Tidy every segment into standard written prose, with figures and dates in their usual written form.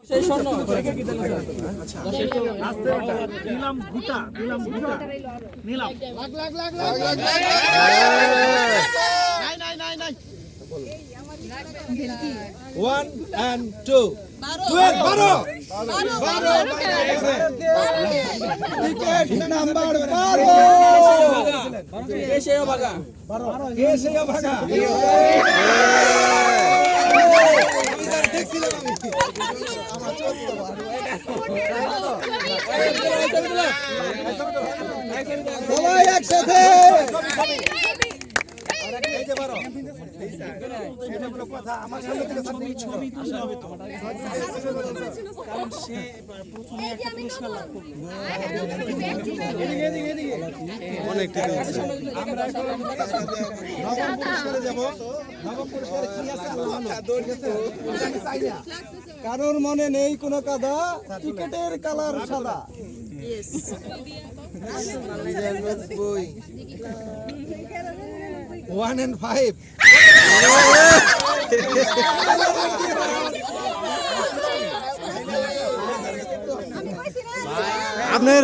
One and two. 12. Ticket number 12. Keshayo Bhaga. সবাই একসাথে কারোর মনে নেই কোনো কাদা, টিকেটের কালার সাদা। 1 and 5. আপনার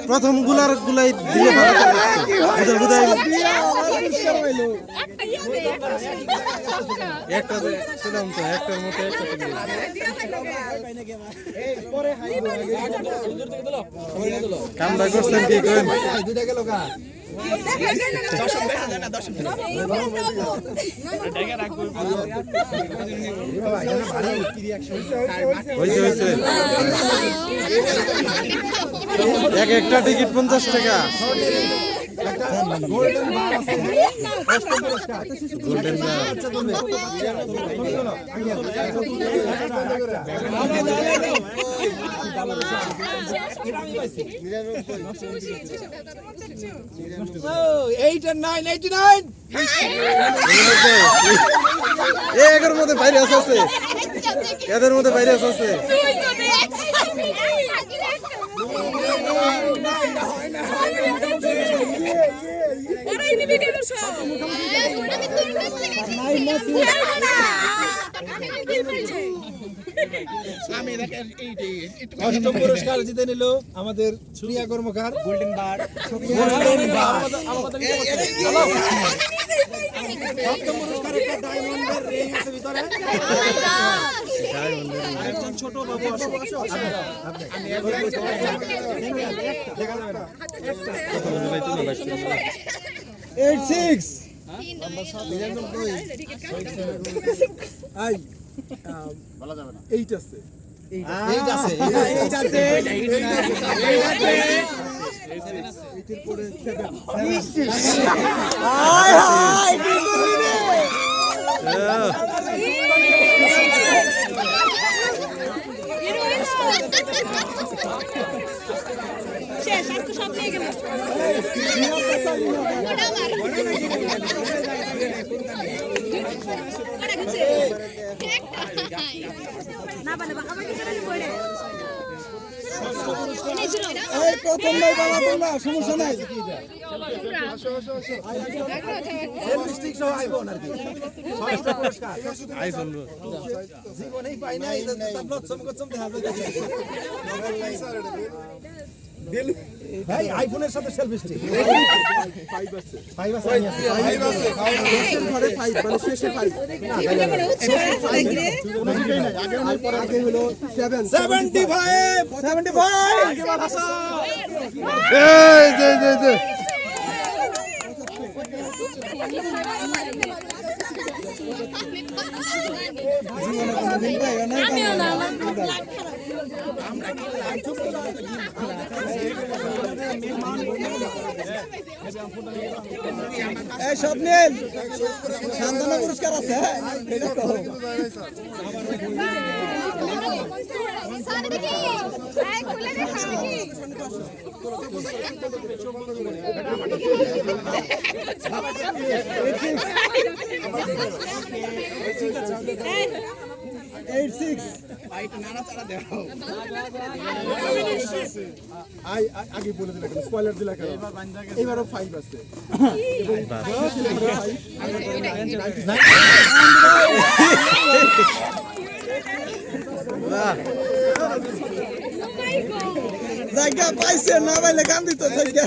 প্রথম গুলাই দিয়ে একটা ছিলাম তো একটার মতো একটা কামটা করছেন কি করেন দুটা গেল গা একটা টিকিট 50 টাকা গোল্ডেন বার আছে গোল্ডেন বার Oh, 8 and 9, 89. এর মধ্যে ভাইরাস আছে এদের মধ্যে ভাইরাস আছে অষ্টম পুরস্কার জিতে নিল আমাদের প্রিয়া কর্মকার গোল্ডেন বার সপ্তম পুরস্কার একটা ডায়মন্ডের রিং আছে ভিতরে একজন ছোট বাবু সমস্যা নাই জীবনেই পাই নাই ভাই আইফোনের সাথে সেলফি স্টিক 5 আছে 5 আছে ঘরে 5 মানে শেষে 5 না আগে হলো 75 আগে বাড়াসা এই যে জীবনে কোনদিন পাই না এই স্বপ্নিল শান্তনা পুরস্কার আছে এটা তো আগে বলে দিলে স্পয়লার দিলে এবারও 5 আছে জায়গা পাইছে না পাইলে গান দিত জায়গা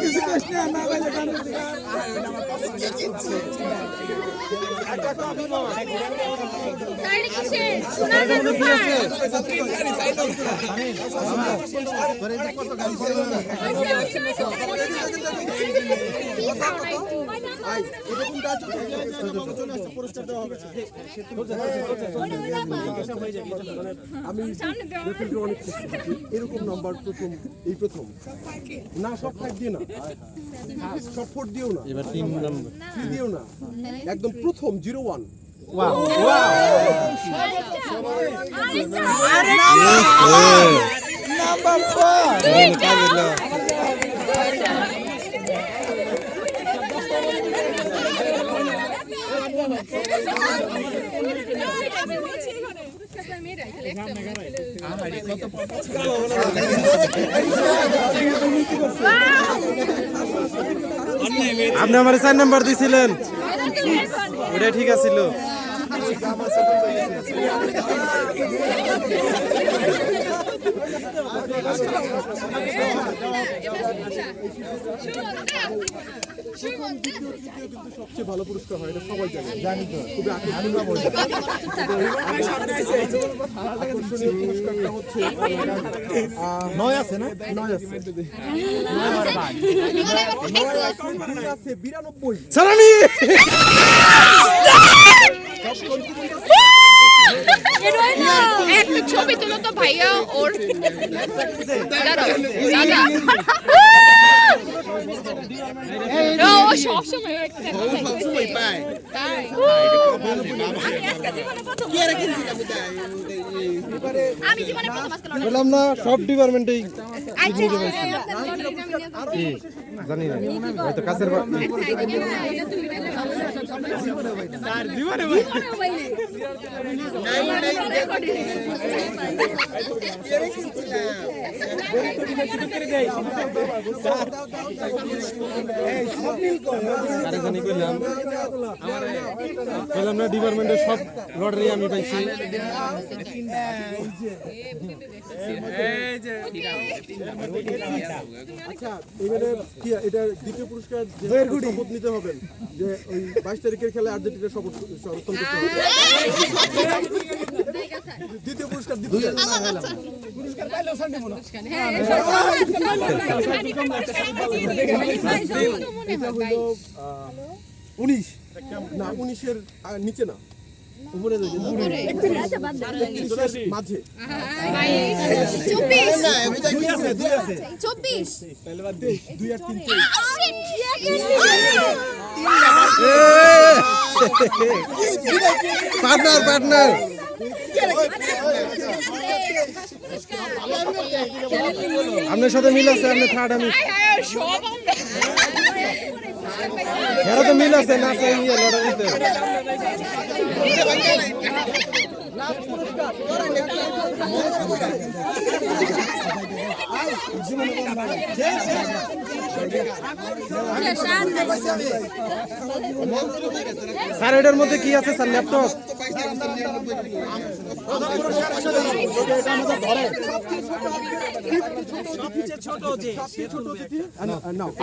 কিছু প্রশ্ন না পাইলে গান দিত আমি অনেক এরকম নাম্বার প্রথম এই প্রথম না সব ফাইভ দিয়ে না সব ফোর দিও না এবার 3 নাম্বার 3 দিও না একদম প্রথম 01 ওয়াও নাম্বার 4 আপনি আমার 4 নাম্বার দিছিলেন ওটা ঠিক আছিল সবচেয়ে ভালো পুরস্কার হয় এটা সবাই জানি তো খুবই আকর্ষণীয় পুরস্কারটা হচ্ছে 9 আছে না 9 আছে 9 আছে 92 সালামি একটা ছবি তুলো তো ভাইয়া ওর দাদা ও সবসময় পায় আমি জীবনে প্রথম আজকে বললাম না সব ডিপার্টমেন্টেই জানি না হয়তো কাছের বললাম না ডিপার্টমেন্টের সব লটারি আমি পাইছি আচ্ছা এবারে কি এটা দ্বিতীয় পুরস্কার শপথ নিতে হবে যে ওই 22 তারিখের খেলায় আর্জেন্টিনা শপথ সমর্থন করতে হবে দ্বিতীয় পুরস্কার দিতে পুরস্কার পাইলেও সানডে মনে এটা হলো 19 না 19 এর নিচে না উপরে মাঝে 24 2 আর 3 পার্টনার আপনার সাথে মিল আছে আপনি থার্ড আমি এরা তো মিল আছে না আছে ইয়ে লটারিতে স্যার এটার মধ্যে কি আছে স্যার ল্যাপটপ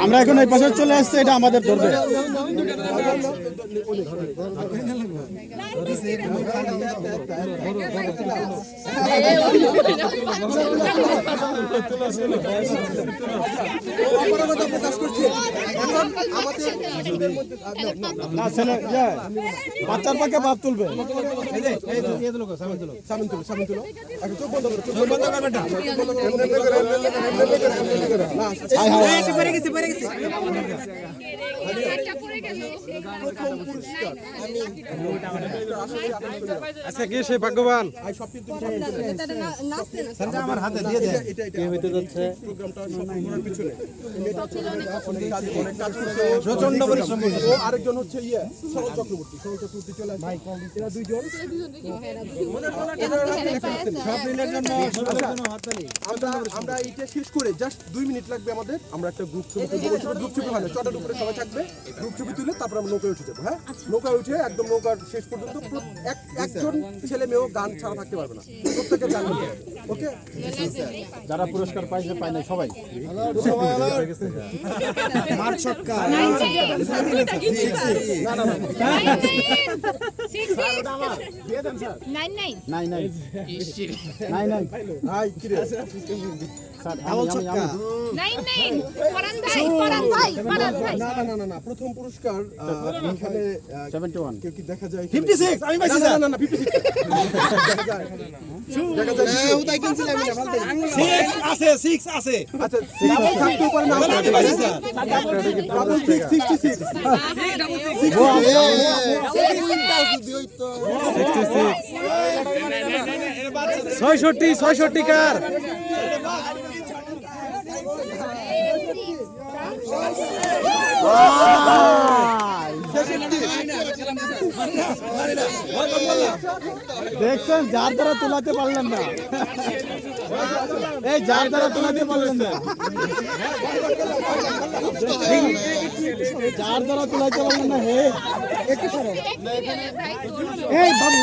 আমরা এখন এই পাশে চলে আসছে এটা আমাদের ধরবে বাচ্চার পাকে বাপ তুলবে একটা প্রথম পুরস্কার আচ্ছা কে সে ভাগ্যবান? আই সব কিন্তু আমার হাতে দিয়ে দেন। কে হইতে যাচ্ছে প্রোগ্রামটা সম্পূর্ণ পিছনে মেয়েটা অনেক কাজ করছে প্রচন্ড পরিশ্রম ও আরেকজন হচ্ছে সরল চক্রবর্তী চলে আসে এরা দুইজন সব মিলের জন্য হাততালি। আমরা এইটা শেষ করে জাস্ট 2 মিনিট লাগবে আমাদের আমরা একটা গ্রুপ ছবি তুলবো গ্রুপ ছবি হয় না চটার উপরে সবাই থাকবে গ্রুপ ছবি তুলে তারপর আমরা নৌকায় উঠে যাবো হ্যাঁ নৌকায় উঠে একদম নৌকার শেষ পর্যন্ত একজন ছেলে মেয়েও গান ছাড়া থাকতে পারবে না প্রত্যেকের গান করতে হবে ওকে যারা পুরস্কার পাইছে পায় নাই সবাই মার ছক্কা নাই নাই হাই কি রে ডাবল ছক্কা না প্রথম পুরস্কার এখানে 71 কেউ কি দেখা যায় 56 আমি পাইছি স্যার না 56 দেখা যায় উদয় কিনছিলাম না ভালো 6 আছে 6 আছে আচ্ছা থাকতে পারে না আমি পাইছি স্যার ডাবল 66 66 কার? দেখছেন যার দ্বারা তোলাতে পারলেন না এই যার দ্বারা তোলাতে পারলেন না যার দ্বারা তোলাতে পারলেন না হে এই বাবু